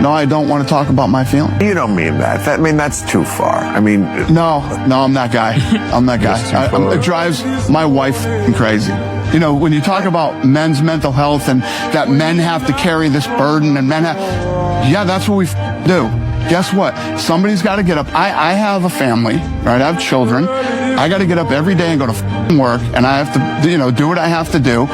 No, I don't want to talk about my feelings. You don't mean that. That's too far. I mean... No, I'm that guy. I'm that guy. It drives my wife crazy. You know, when you talk about men's mental health and that men have to carry this burden and men have... Yeah, that's what we do. Guess what? Somebody's got to get up. I have a family, right? I have children. I got to get up every day and go to work, and I have to, do what I have to do.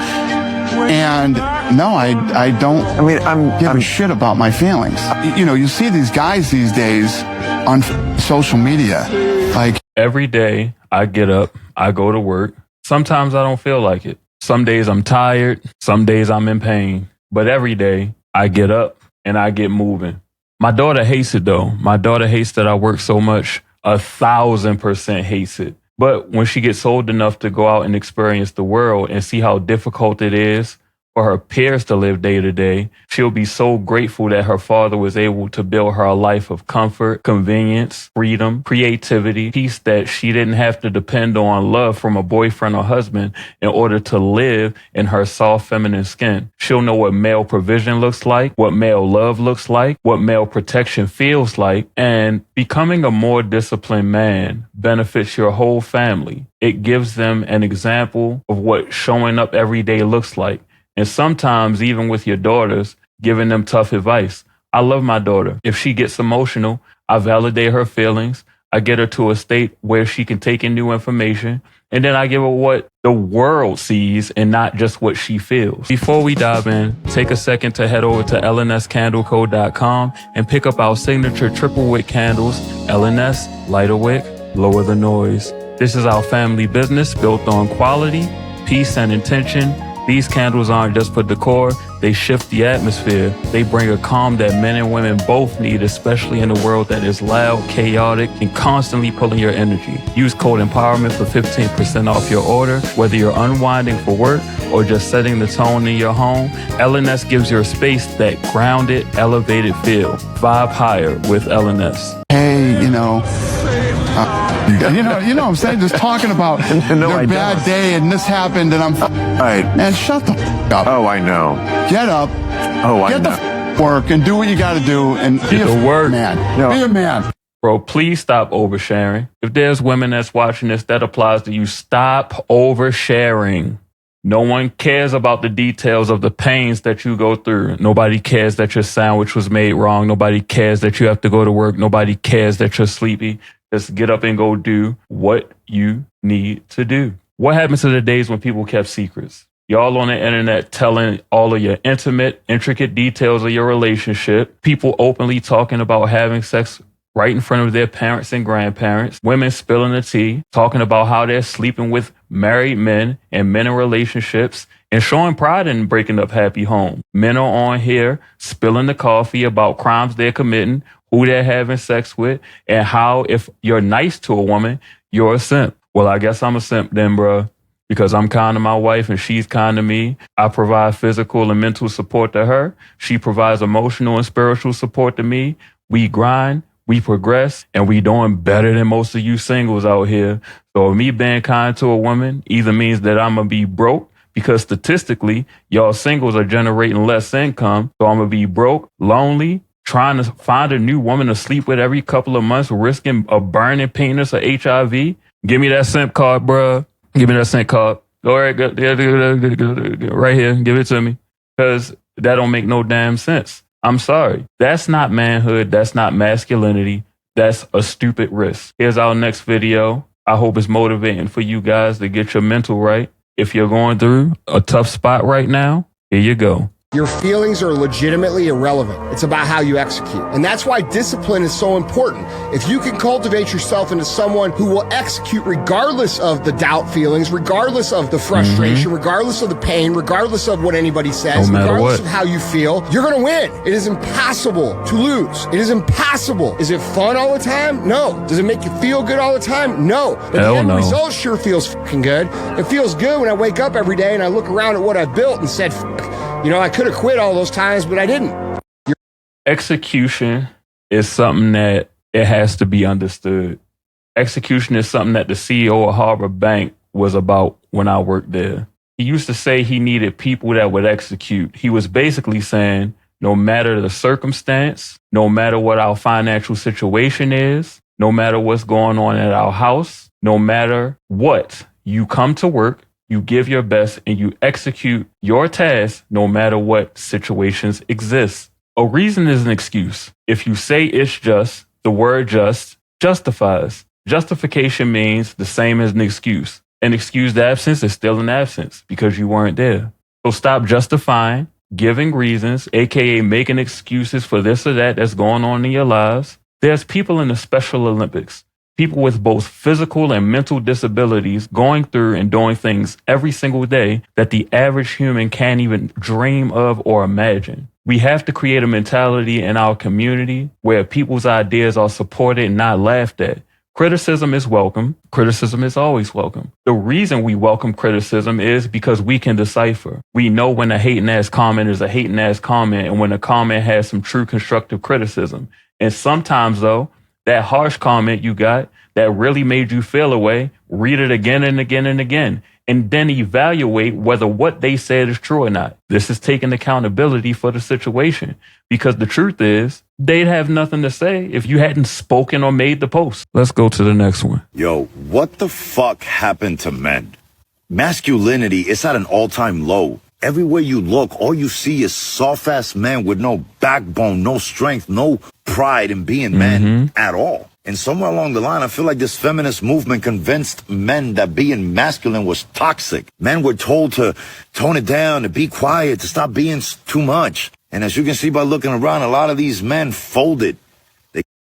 And no, I don't give a shit about my feelings. You see these guys these days on social media, like... Every day I get up, I go to work. Sometimes I don't feel like it. Some days I'm tired. Some days I'm in pain. But every day I get up and I get moving. My daughter hates it though. My daughter hates that I work so much. 1,000% hates it. But when she gets old enough to go out and experience the world and see how difficult it is for her peers to live day to day, she'll be so grateful that her father was able to build her a life of comfort, convenience, freedom, creativity, peace, that she didn't have to depend on love from a boyfriend or husband in order to live in her soft feminine skin. She'll know what male provision looks like, what male love looks like, what male protection feels like, and becoming a more disciplined man benefits your whole family. It gives them an example of what showing up every day looks like. And sometimes, even with your daughters, giving them tough advice. I love my daughter. If she gets emotional, I validate her feelings. I get her to a state where she can take in new information. And then I give her what the world sees and not just what she feels. Before we dive in, take a second to head over to lnscandleco.com and pick up our signature triple wick candles. LNS, light a wick, lower the noise. This is our family business built on quality, peace, and intention. These candles aren't just for decor, they shift the atmosphere. They bring a calm that men and women both need, especially in a world that is loud, chaotic, and constantly pulling your energy. Use code EMPOWERMENT for 15% off your order. Whether you're unwinding for work or just setting the tone in your home, LNS gives your space that grounded, elevated feel. Vibe higher with LNS. Hey, you know what I'm saying? Just talking about their bad day and this happened and I'm right. Man, shut the up. Oh, I know. Get up. Oh, I know. Get the work and do what you got to do and be a man. No. Be a man. Bro, please stop oversharing. If there's women that's watching this, that applies to you. Stop oversharing. No one cares about the details of the pains that you go through. Nobody cares that your sandwich was made wrong. Nobody cares that you have to go to work. Nobody cares that you're sleepy. Just get up and go do what you need to do. What happens to the days when people kept secrets? Y'all on the internet telling all of your intimate, intricate details of your relationship. People openly talking about having sex right in front of their parents and grandparents. Women spilling the tea, talking about how they're sleeping with married men and men in relationships and showing pride in breaking up happy homes. Men are on here spilling the coffee about crimes they're committing, who they're having sex with, and how if you're nice to a woman, you're a simp. Well, I guess I'm a simp then, bruh, because I'm kind to my wife and she's kind to me. I provide physical and mental support to her. She provides emotional and spiritual support to me. We grind, we progress, and we doing better than most of you singles out here. So me being kind to a woman either means that I'm going to be broke, because statistically, y'all singles are generating less income. So I'm going to be broke, lonely, trying to find a new woman to sleep with every couple of months, risking a burning penis or HIV. Give me that simp card, bruh. Give me that simp card. All right, right here. Give it to me. Because that don't make no damn sense. I'm sorry. That's not manhood. That's not masculinity. That's a stupid risk. Here's our next video. I hope it's motivating for you guys to get your mental right. If you're going through a tough spot right now, here you go. Your feelings are legitimately irrelevant. It's about how you execute. And that's why discipline is so important. If you can cultivate yourself into someone who will execute regardless of the doubt feelings, regardless of the frustration, regardless of the pain, regardless of what anybody says, regardless of how you feel, you're going to win. It is impossible to lose. It is impossible. Is it fun all the time? No. Does it make you feel good all the time? No. But the end result sure feels fucking good. It feels good when I wake up every day and I look around at what I've built and said, I could have quit all those times, but I didn't. Execution is something that it has to be understood. Execution is something that the CEO of Harbor Bank was about when I worked there. He used to say he needed people that would execute. He was basically saying, no matter the circumstance, no matter what our financial situation is, no matter what's going on at our house, no matter what, you come to work, you give your best, and you execute your task no matter what situations exist. A reason is an excuse. If you say it's just, the word just justifies. Justification means the same as an excuse. An excused absence is still an absence because you weren't there. So stop justifying, giving reasons, aka making excuses for this or that that's going on in your lives. There's people in the Special Olympics, people with both physical and mental disabilities going through and doing things every single day that the average human can't even dream of or imagine. We have to create a mentality in our community where people's ideas are supported and not laughed at. Criticism is welcome. Criticism is always welcome. The reason we welcome criticism is because we can decipher. We know when a hating ass comment is a hating ass comment and when a comment has some true constructive criticism. And sometimes though, that harsh comment you got that really made you feel a way, read it again and again and again, and then evaluate whether what they said is true or not. This is taking accountability for the situation because the truth is they'd have nothing to say if you hadn't spoken or made the post. Let's go to the next one. Yo, what the fuck happened to men? Masculinity is at an all-time low. Everywhere you look, all you see is soft-ass men with no backbone, no strength, no pride in being men at all. And somewhere along the line, I feel like this feminist movement convinced men that being masculine was toxic. Men were told to tone it down, to be quiet, to stop being too much. And as you can see by looking around, a lot of these men folded.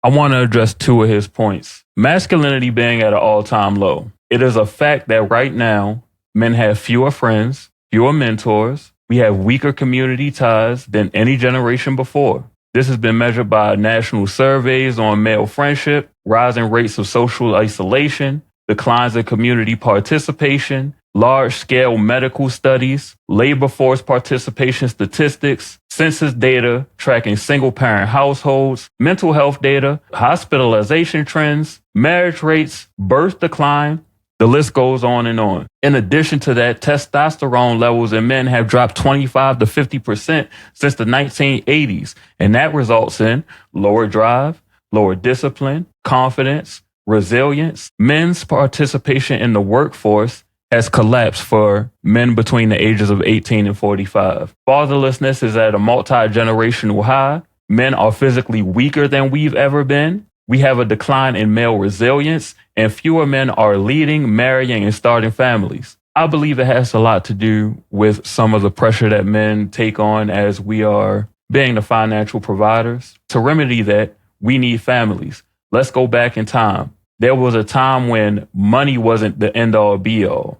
I want to address two of his points. Masculinity being at an all-time low. It is a fact that right now, men have fewer friends, fewer mentors. We have weaker community ties than any generation before. This has been measured by national surveys on male friendship, rising rates of social isolation, declines in community participation, large-scale medical studies, labor force participation statistics, census data tracking single-parent households, mental health data, hospitalization trends, marriage rates, birth decline. The list goes on and on. In addition to that, testosterone levels in men have dropped 25 to 50% since the 1980s. And that results in lower drive, lower discipline, confidence, resilience. Men's participation in the workforce has collapsed for men between the ages of 18 and 45. Fatherlessness is at a multi-generational high. Men are physically weaker than we've ever been. We have a decline in male resilience, and fewer men are leading, marrying, and starting families. I believe it has a lot to do with some of the pressure that men take on as we are being the financial providers. To remedy that, we need families. Let's go back in time. There was a time when money wasn't the end-all be-all.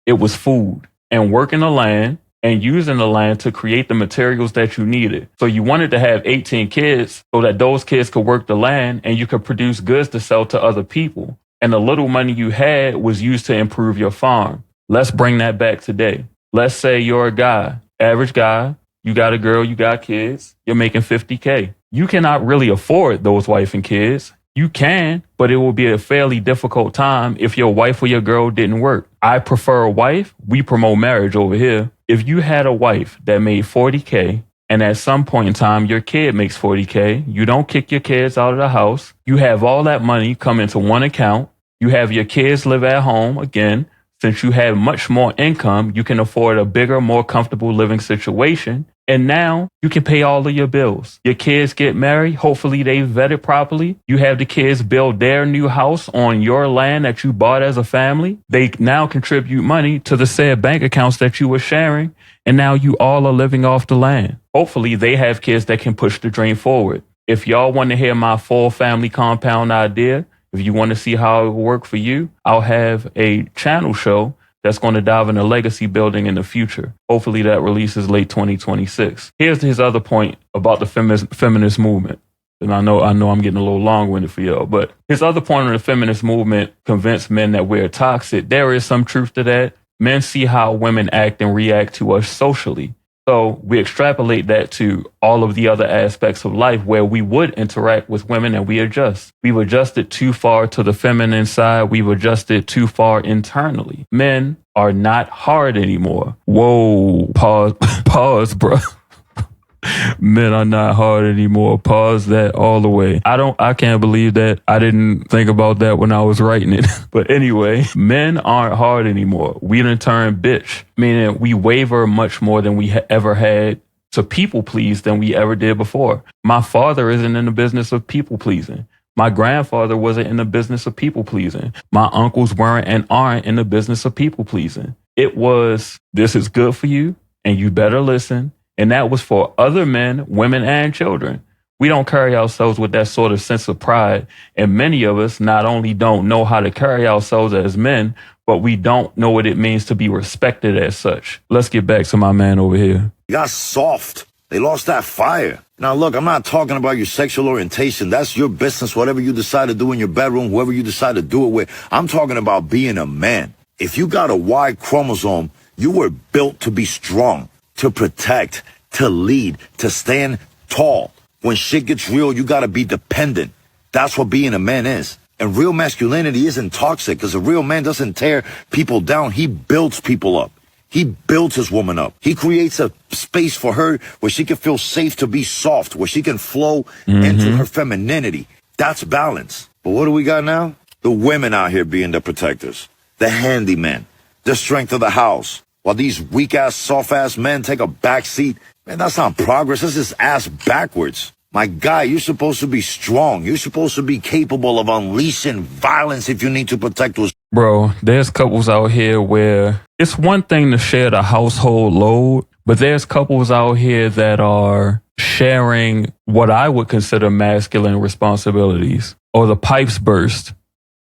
It was food and working the land and using the land to create the materials that you needed. So you wanted to have 18 kids so that those kids could work the land and you could produce goods to sell to other people. And the little money you had was used to improve your farm. Let's bring that back today. Let's say you're a guy, average guy, you got a girl, you got kids, you're making $50K. You cannot really afford those wife and kids. You can, but it will be a fairly difficult time if your wife or your girl didn't work. I prefer a wife. We promote marriage over here. If you had a wife that made $40K and at some point in time your kid makes $40K, you don't kick your kids out of the house. You have all that money come into one account. You have your kids live at home. Again, since you have much more income, you can afford a bigger, more comfortable living situation. And now you can pay all of your bills. Your kids get married. Hopefully they vetted properly. You have the kids build their new house on your land that you bought as a family. They now contribute money to the said bank accounts that you were sharing. And now you all are living off the land. Hopefully they have kids that can push the dream forward. If y'all want to hear my full family compound idea, if you want to see how it will work for you, I'll have a channel show that's going to dive into legacy building in the future. Hopefully that releases late 2026. Here's his other point about the feminist movement. And I know I'm getting a little long-winded for y'all, but his other point on the feminist movement convinced men that we're toxic. There is some truth to that. Men see how women act and react to us socially. So we extrapolate that to all of the other aspects of life where we would interact with women and we adjust. We've adjusted too far to the feminine side. We've adjusted too far internally. Men are not hard anymore. Whoa, pause, bro. Men are not hard anymore. Pause that all the way. I can't believe that I didn't think about that when I was writing it. But anyway, men aren't hard anymore. We done turned bitch, meaning we waver much more than we ever had to people please than we ever did before. My father isn't in the business of people pleasing. My grandfather wasn't in the business of people pleasing. My uncles weren't and aren't in the business of people pleasing. It was, this is good for you and you better listen. And that was for other men, women, and children. We don't carry ourselves with that sort of sense of pride. And many of us not only don't know how to carry ourselves as men, but we don't know what it means to be respected as such. Let's get back to my man over here. They got soft. They lost that fire. Now, look, I'm not talking about your sexual orientation. That's your business, whatever you decide to do in your bedroom, whoever you decide to do it with. I'm talking about being a man. If you got a Y chromosome, you were built to be strong, to protect, to lead, to stand tall. When shit gets real, you got to be dependent. That's what being a man is. And real masculinity isn't toxic, because a real man doesn't tear people down. He builds people up. He builds his woman up. He creates a space for her where she can feel safe to be soft, where she can flow into her femininity. That's balance. But what do we got now? The women out here being the protectors, the handyman, the strength of the house. While these weak-ass, soft-ass men take a back seat, man, that's not progress. That's just ass backwards. My guy, you're supposed to be strong. You're supposed to be capable of unleashing violence if you need to protect us. Bro, there's couples out here where it's one thing to share the household load, but there's couples out here that are sharing what I would consider masculine responsibilities. Or the pipes burst.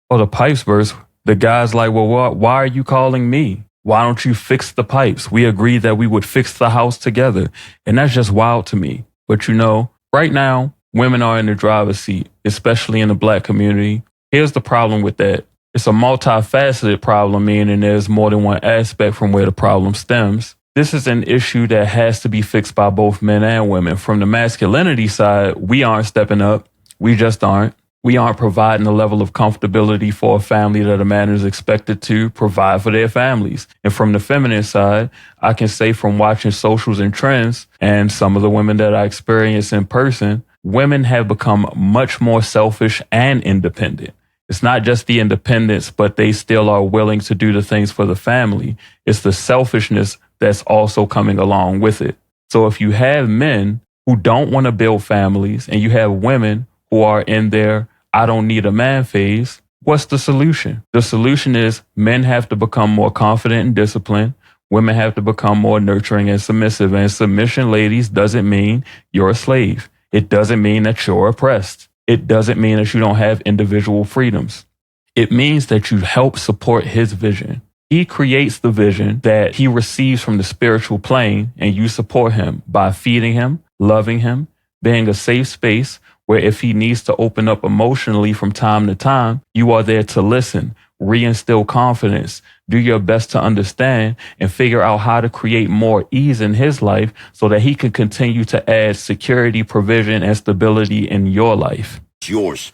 The guy's like, well, why are you calling me? Why don't you fix the pipes? We agreed that we would fix the house together. And that's just wild to me. But you know, right now, women are in the driver's seat, especially in the Black community. Here's the problem with that. It's a multifaceted problem, meaning there's more than one aspect from where the problem stems. This is an issue that has to be fixed by both men and women. From the masculinity side, we aren't stepping up. We just aren't. We aren't providing the level of comfortability for a family that a man is expected to provide for their families. And from the feminine side, I can say from watching socials and trends and some of the women that I experience in person, women have become much more selfish and independent. It's not just the independence, but they still are willing to do the things for the family. It's the selfishness that's also coming along with it. So if you have men who don't want to build families and you have women who are in their I don't need a man phase, what's the solution? The solution is men have to become more confident and disciplined. Women have to become more nurturing and submissive. And submission, ladies, doesn't mean you're a slave. It doesn't mean that you're oppressed. It doesn't mean that you don't have individual freedoms. It means that you help support his vision. He creates the vision that he receives from the spiritual plane, and you support him by feeding him, loving him, being a safe space where if he needs to open up emotionally from time to time, you are there to listen, reinstill confidence, do your best to understand, and figure out how to create more ease in his life so that he can continue to add security, provision, and stability in your life. It's yours.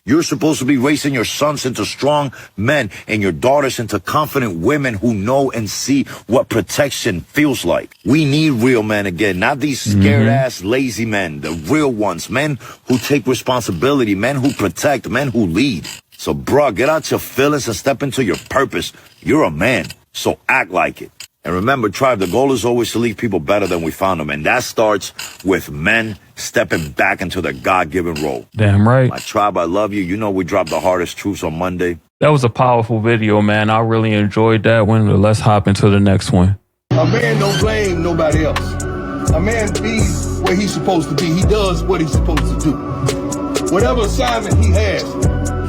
You're supposed to be raising your sons into strong men and your daughters into confident women who know and see what protection feels like. We need real men again, not these scared ass lazy men, the real ones, men who take responsibility, men who protect, men who lead. So bruh, get out your feelings and step into your purpose. You're a man, so act like it. And remember, tribe, the goal is always to leave people better than we found them. And that starts with men stepping back into their God-given role. Damn right. My tribe, I love you. You know we drop the hardest truths on Monday. That was a powerful video, man. I really enjoyed that one. Let's hop into the next one. A man don't blame nobody else. A man be where he's supposed to be. He does what he's supposed to do. Whatever assignment he has,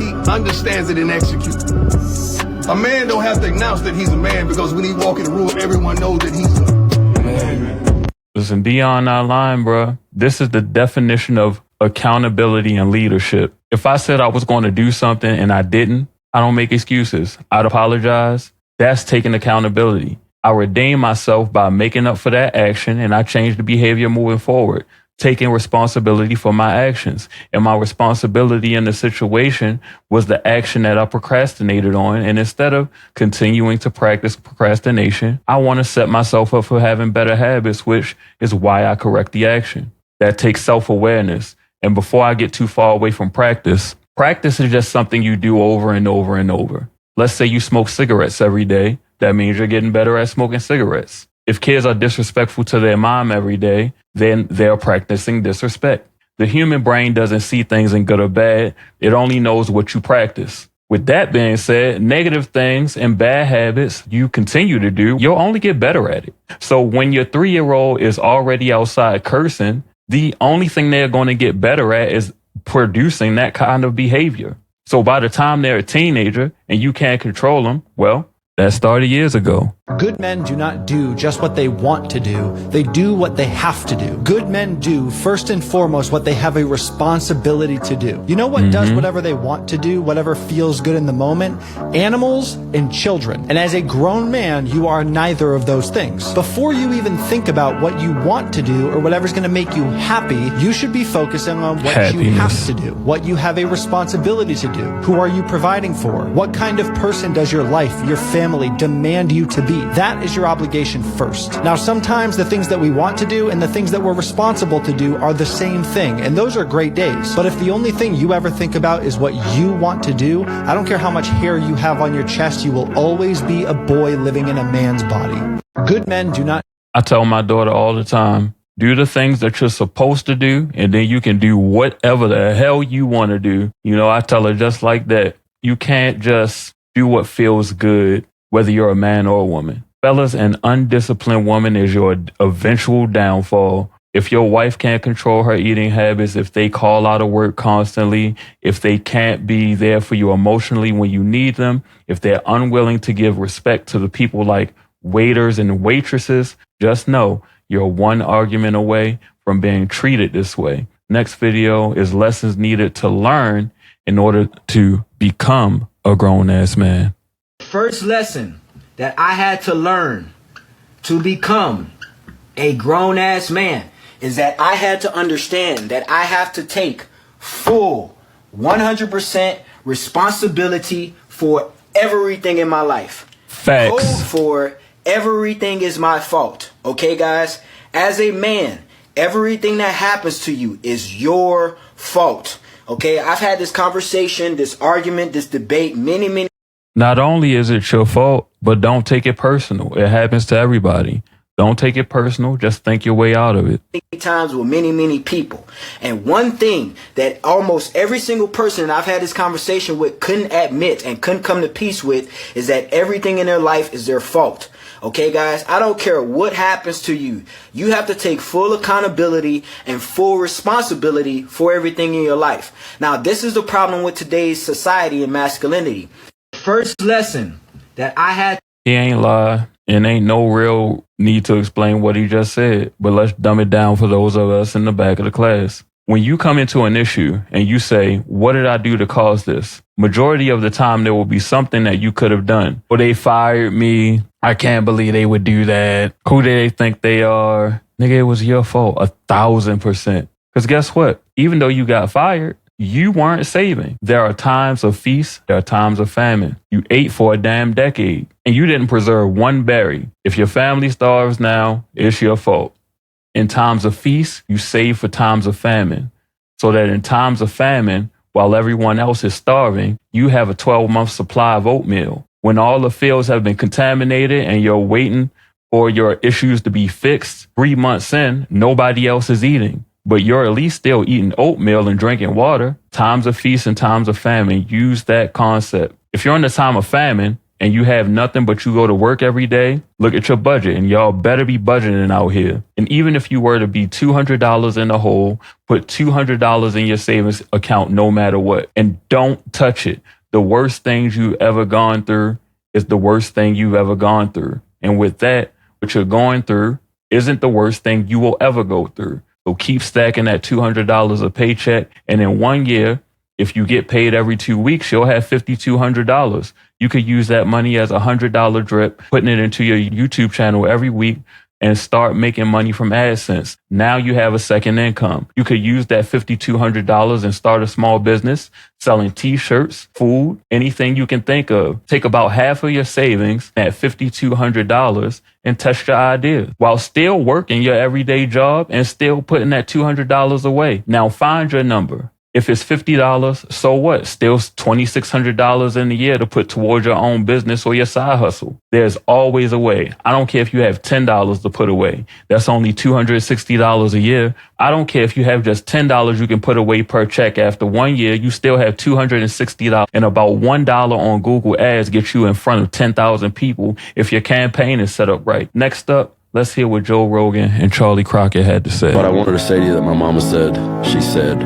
he understands it and executes. A man don't have to announce that he's a man, because when he walk in the room, everyone knows that he's a man. Listen, Dion not lying, bro. This is the definition of accountability and leadership. If I said I was going to do something and I didn't, I don't make excuses. I'd apologize. That's taking accountability. I redeem myself by making up for that action, and I change the behavior moving forward. taking responsibility for my actions. And my responsibility in the situation was the action that I procrastinated on. And instead of continuing to practice procrastination, I want to set myself up for having better habits, which is why I correct the action. That takes self-awareness. And before I get too far away from practice is just something you do over and over and over. Let's say you smoke cigarettes every day. That means you're getting better at smoking cigarettes. If kids are disrespectful to their mom every day, then they're practicing disrespect. The human brain doesn't see things in good or bad. It only knows what you practice. With that being said, negative things and bad habits you continue to do, you'll only get better at it. So when your 3-year-old is already outside cursing, the only thing they're going to get better at is producing that kind of behavior. So by the time they're a teenager and you can't control them, well, that started years ago. Good men do not do just what they want to do. They do what they have to do. Good men do, first and foremost, what they have a responsibility to do. You know what does whatever they want to do, whatever feels good in the moment? Animals and children. And as a grown man, you are neither of those things. Before you even think about what you want to do or whatever's going to make you happy, you should be focusing on what you have to do, what you have a responsibility to do. Who are you providing for? What kind of person does your life, your family demand you to be? That is your obligation first. Now, sometimes the things that we want to do and the things that we're responsible to do are the same thing, and those are great days. But if the only thing you ever think about is what you want to do, I don't care how much hair you have on your chest, you will always be a boy living in a man's body. Good men do not. I tell my daughter all the time, do the things that you're supposed to do, and then you can do whatever the hell you want to do. You know, I tell her just like that. You can't just do what feels good, whether you're a man or a woman. Fellas, an undisciplined woman is your eventual downfall. If your wife can't control her eating habits, if they call out of work constantly, if they can't be there for you emotionally when you need them, if they're unwilling to give respect to the people like waiters and waitresses, just know you're one argument away from being treated this way. Next video is lessons needed to learn in order to become a grown-ass man. First lesson that I had to learn to become a grown-ass man is that I had to understand that I have to take full 100% responsibility for everything in my life. Facts. Code for everything is my fault. Okay, guys? As a man, everything that happens to you is your fault. Okay? I've had this conversation, this argument, this debate many Not only is it your fault, but don't take it personal. It happens to everybody. Don't take it personal. Just think your way out of it. times with many people. And one thing that almost every single person that I've had this conversation with couldn't admit and couldn't come to peace with is that everything in their life is their fault. Okay, guys, I don't care what happens to you. You have to take full accountability and full responsibility for everything in your life. Now, this is the problem with today's society and masculinity. First lesson that I had. He ain't lie, and ain't no real need to explain what he just said, but let's dumb it down for those of us in the back of the class. When you come into an issue and you say, what did I do to cause this? Majority of the time, there will be something that you could have done. Or they fired me. I can't believe they would do that. Who do they think they are? Nigga, it was your fault, 1,000%. Because guess what? Even though you got fired, you weren't saving. There are times of feast. There are times of famine. You ate for a damn decade and you didn't preserve one berry. If your family starves now, it's your fault. In times of feast, you save for times of famine. So that in times of famine, while everyone else is starving, you have a 12-month supply of oatmeal. When all the fields have been contaminated and you're waiting for your issues to be fixed, 3 months in, nobody else is eating. But you're at least still eating oatmeal and drinking water. Times of feast and times of famine, use that concept. If you're in the time of famine and you have nothing but you go to work every day, look at your budget, and y'all better be budgeting out here. And even if you were to be $200 in the hole, put $200 in your savings account no matter what, and don't touch it. The worst things you've ever gone through is the worst thing you've ever gone through. And with that, what you're going through isn't the worst thing you will ever go through. So keep stacking that $200 a paycheck. And in 1 year, if you get paid every 2 weeks, you'll have $5,200. You could use that money as $100 drip, putting it into your YouTube channel every week, and start making money from AdSense. Now you have a second income. You could use that $5,200 and start a small business selling t-shirts, food, anything you can think of. Take about half of your savings at $5,200 and test your idea while still working your everyday job and still putting that $200 away. Now find your number. If it's $50, so what? Still $2,600 in a year to put towards your own business or your side hustle. There's always a way. I don't care if you have $10 to put away. That's only $260 a year. I don't care if you have just $10 you can put away per check. After 1 year, you still have $260, and about $1 on Google Ads gets you in front of 10,000 people if your campaign is set up right. Next up, let's hear what Joe Rogan and Charlie Crockett had to say. But I wanted to say to you that my mama said, she said,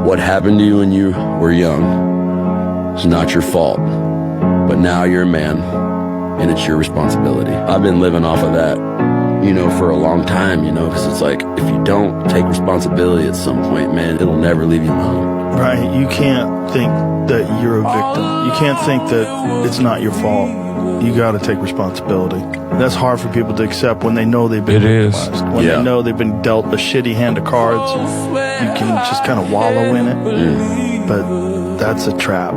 what happened to you when you were young is not your fault, but now you're a man and it's your responsibility. I've been living off of that, for a long time, because it's like, if you don't take responsibility at some point, man, it'll never leave you alone. Right, you can't think that you're a victim. You can't think that it's not your fault. You got to take responsibility. That's hard for people to accept when they know they've been victimized. When they know they've been dealt a shitty hand of cards, you can just kind of wallow in it. But that's a trap.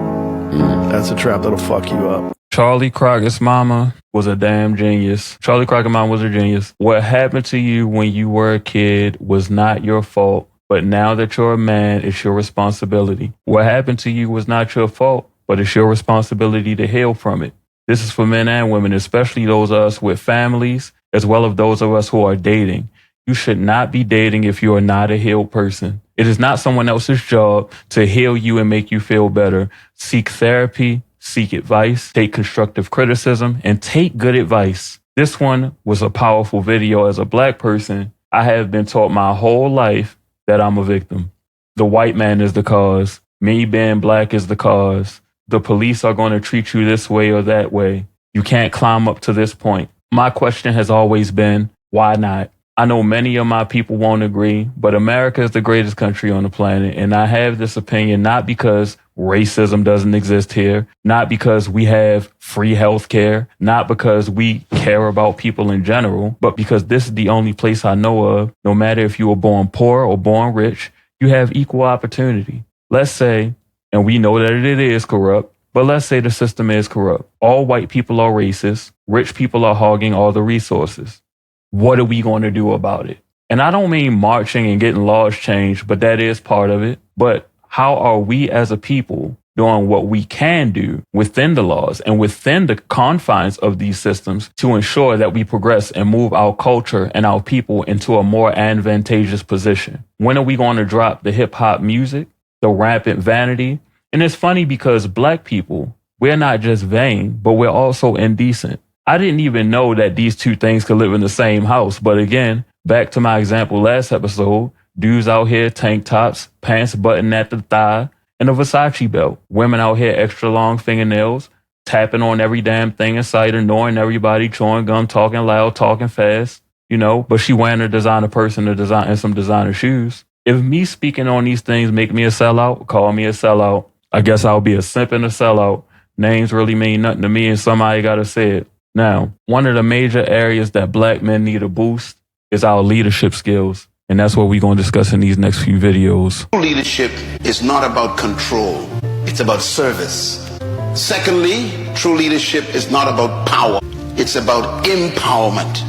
That's a trap that'll fuck you up. Charlie Crockett's mama was a damn genius. Charlie Crockett's mama was a genius. What happened to you when you were a kid was not your fault, but now that you're a man, it's your responsibility. What happened to you was not your fault, but it's your responsibility to heal from it. This is for men and women, especially those of us with families, as well as those of us who are dating. You should not be dating if you are not a healed person. It is not someone else's job to heal you and make you feel better. Seek therapy, seek advice, take constructive criticism, and take good advice. This one was a powerful video. As a black person, I have been taught my whole life that I'm a victim. The white man is the cause. Me being black is the cause. The police are going to treat you this way or that way. You can't climb up to this point. My question has always been, why not? I know many of my people won't agree, but America is the greatest country on the planet. And I have this opinion not because racism doesn't exist here, not because we have free health care, not because we care about people in general, but because this is the only place I know of. No matter if you were born poor or born rich, you have equal opportunity. Let's say, and we know that it is corrupt, but let's say the system is corrupt. All white people are racist. Rich people are hogging all the resources. What are we going to do about it? And I don't mean marching and getting laws changed, but that is part of it. But how are we as a people doing what we can do within the laws and within the confines of these systems to ensure that we progress and move our culture and our people into a more advantageous position? When are we going to drop the hip hop music, the rampant vanity? And it's funny because black people, we're not just vain, but we're also indecent. I didn't even know that these two things could live in the same house. But again, back to my example last episode, dudes out here, tank tops, pants buttoned at the thigh, and a Versace belt. Women out here, extra long fingernails, tapping on every damn thing in sight, annoying everybody, chewing gum, talking loud, talking fast, but she wearing a designer purse and some designer shoes. If me speaking on these things make me a sellout, call me a sellout. I guess I'll be a simp and a sellout. Names really mean nothing to me, and somebody got to say it. Now, one of the major areas that black men need a boost is our leadership skills. And that's what we're going to discuss in these next few videos. True leadership is not about control. It's about service. Secondly, true leadership is not about power. It's about empowerment.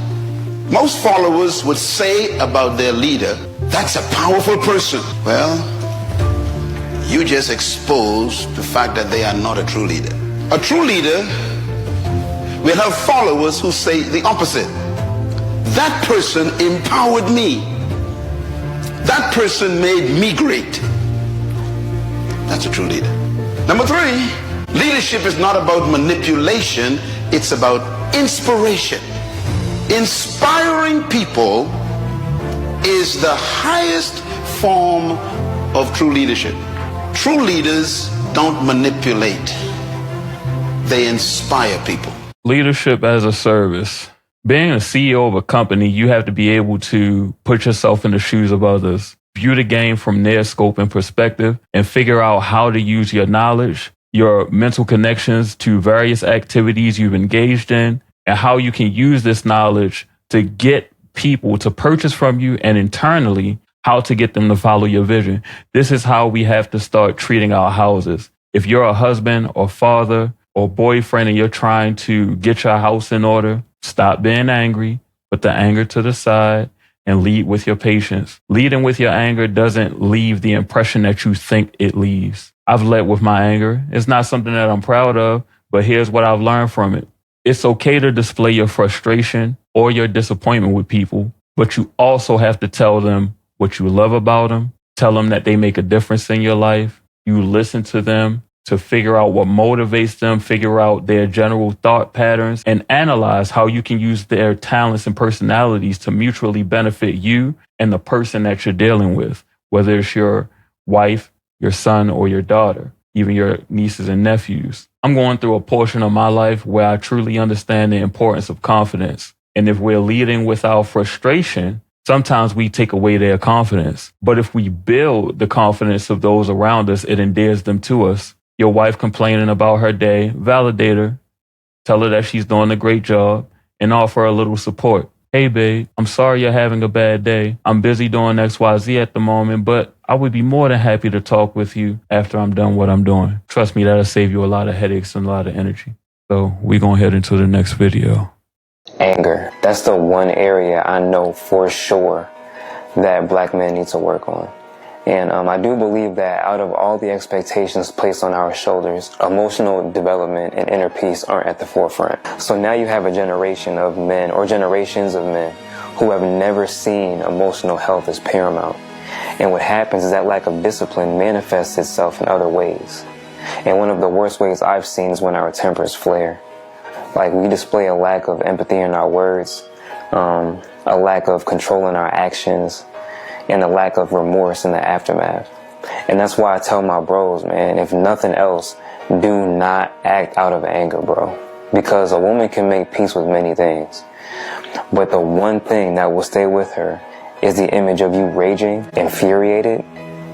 Most followers would say about their leader, that's a powerful person. Well, you just exposed the fact that they are not a true leader. A true leader will have followers who say the opposite. That person empowered me. That person made me great. That's a true leader. Number three, leadership is not about manipulation, it's about inspiration. Inspiring people is the highest form of true leadership. True leaders don't manipulate, they inspire people. Leadership as a service. Being a CEO of a company, you have to be able to put yourself in the shoes of others, view the game from their scope and perspective, and figure out how to use your knowledge, your mental connections to various activities you've engaged in, and how you can use this knowledge to get people to purchase from you, and internally, how to get them to follow your vision. This is how we have to start treating our houses. If you're a husband or father or boyfriend and you're trying to get your house in order, stop being angry, put the anger to the side, and lead with your patience. Leading with your anger doesn't leave the impression that you think it leaves. I've led with my anger. It's not something that I'm proud of, but here's what I've learned from it. It's okay to display your frustration or your disappointment with people, but you also have to tell them what you love about them, tell them that they make a difference in your life. You listen to them to figure out what motivates them, figure out their general thought patterns, and analyze how you can use their talents and personalities to mutually benefit you and the person that you're dealing with, whether it's your wife, your son, or your daughter, even your nieces and nephews. I'm going through a portion of my life where I truly understand the importance of confidence. And if we're leading with our frustration, sometimes we take away their confidence. But if we build the confidence of those around us, it endears them to us. Your wife complaining about her day, validate her, tell her that she's doing a great job, and offer a little support. Hey, babe, I'm sorry you're having a bad day. I'm busy doing XYZ at the moment, but I would be more than happy to talk with you after I'm done what I'm doing. Trust me, that'll save you a lot of headaches and a lot of energy. So we're going to head into the next video. Anger. That's the one area I know for sure that black men need to work on. And I do believe that out of all the expectations placed on our shoulders, emotional development and inner peace aren't at the forefront. So now you have a generation of men, or generations of men, who have never seen emotional health as paramount. And what happens is that lack of discipline manifests itself in other ways. And one of the worst ways I've seen is when our tempers flare. Like, we display a lack of empathy in our words, a lack of control in our actions, and a lack of remorse in the aftermath. And that's why I tell my bros, man, if nothing else, do not act out of anger, bro. Because a woman can make peace with many things, but the one thing that will stay with her is the image of you raging, infuriated,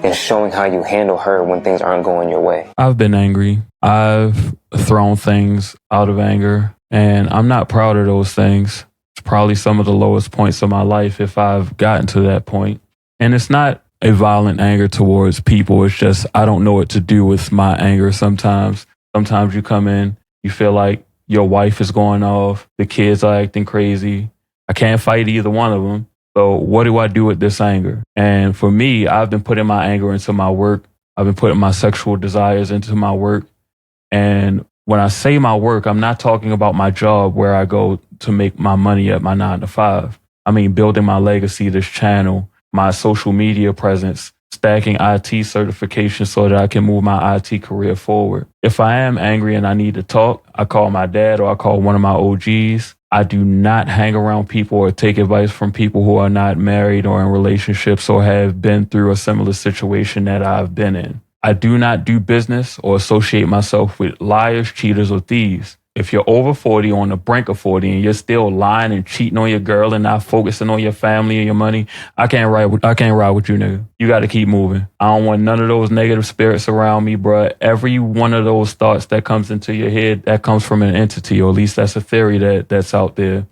and showing how you handle her when things aren't going your way. I've been angry. I've thrown things out of anger, and I'm not proud of those things. It's probably some of the lowest points of my life if I've gotten to that point. And it's not a violent anger towards people. It's just I don't know what to do with my anger sometimes. Sometimes you come in, you feel like your wife is going off, the kids are acting crazy. I can't fight either one of them. So what do I do with this anger? And for me, I've been putting my anger into my work. I've been putting my sexual desires into my work. And when I say my work, I'm not talking about my job where I go to make my money at my 9 to 5. I mean, building my legacy, this channel, my social media presence, stacking IT certifications so that I can move my IT career forward. If I am angry and I need to talk, I call my dad or I call one of my OGs. I do not hang around people or take advice from people who are not married or in relationships or have been through a similar situation that I've been in. I do not do business or associate myself with liars, cheaters, or thieves. If you're over 40, on the brink of 40, and you're still lying and cheating on your girl and not focusing on your family and your money, I can't ride with you, nigga. You got to keep moving. I don't want none of those negative spirits around me, bruh. Every one of those thoughts that comes into your head, that comes from an entity, or at least that's a theory that's out there.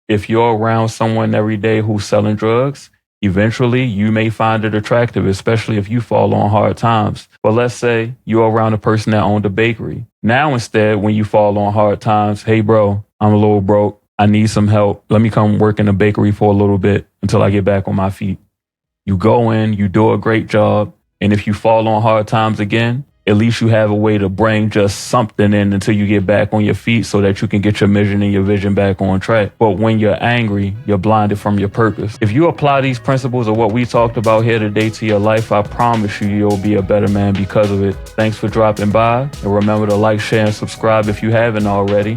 If you're around someone every day who's selling drugs, eventually you may find it attractive, especially if you fall on hard times. But let's say you're around a person that owned a bakery. Now instead, when you fall on hard times, hey bro, I'm a little broke. I need some help. Let me come work in the bakery for a little bit until I get back on my feet. You go in, you do a great job. And if you fall on hard times again, at least you have a way to bring just something in until you get back on your feet so that you can get your mission and your vision back on track. But when you're angry, you're blinded from your purpose. If you apply these principles of what we talked about here today to your life, I promise you, you'll be a better man because of it. Thanks for dropping by. And remember to like, share, and subscribe if you haven't already.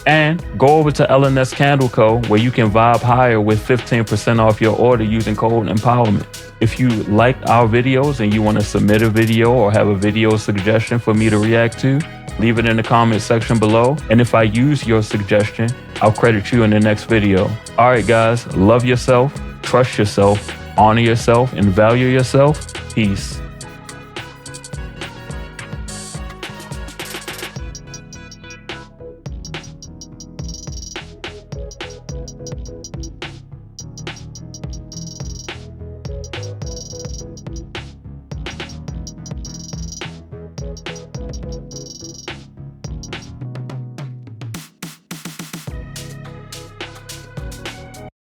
And go over to Ness Candle Co. where you can vibe higher with 15% off your order using code EMPOWERMENT. If you liked our videos and you want to submit a video or have a video suggestion for me to react to, leave it in the comment section below. And if I use your suggestion, I'll credit you in the next video. All right, guys, love yourself, trust yourself, honor yourself, and value yourself. Peace.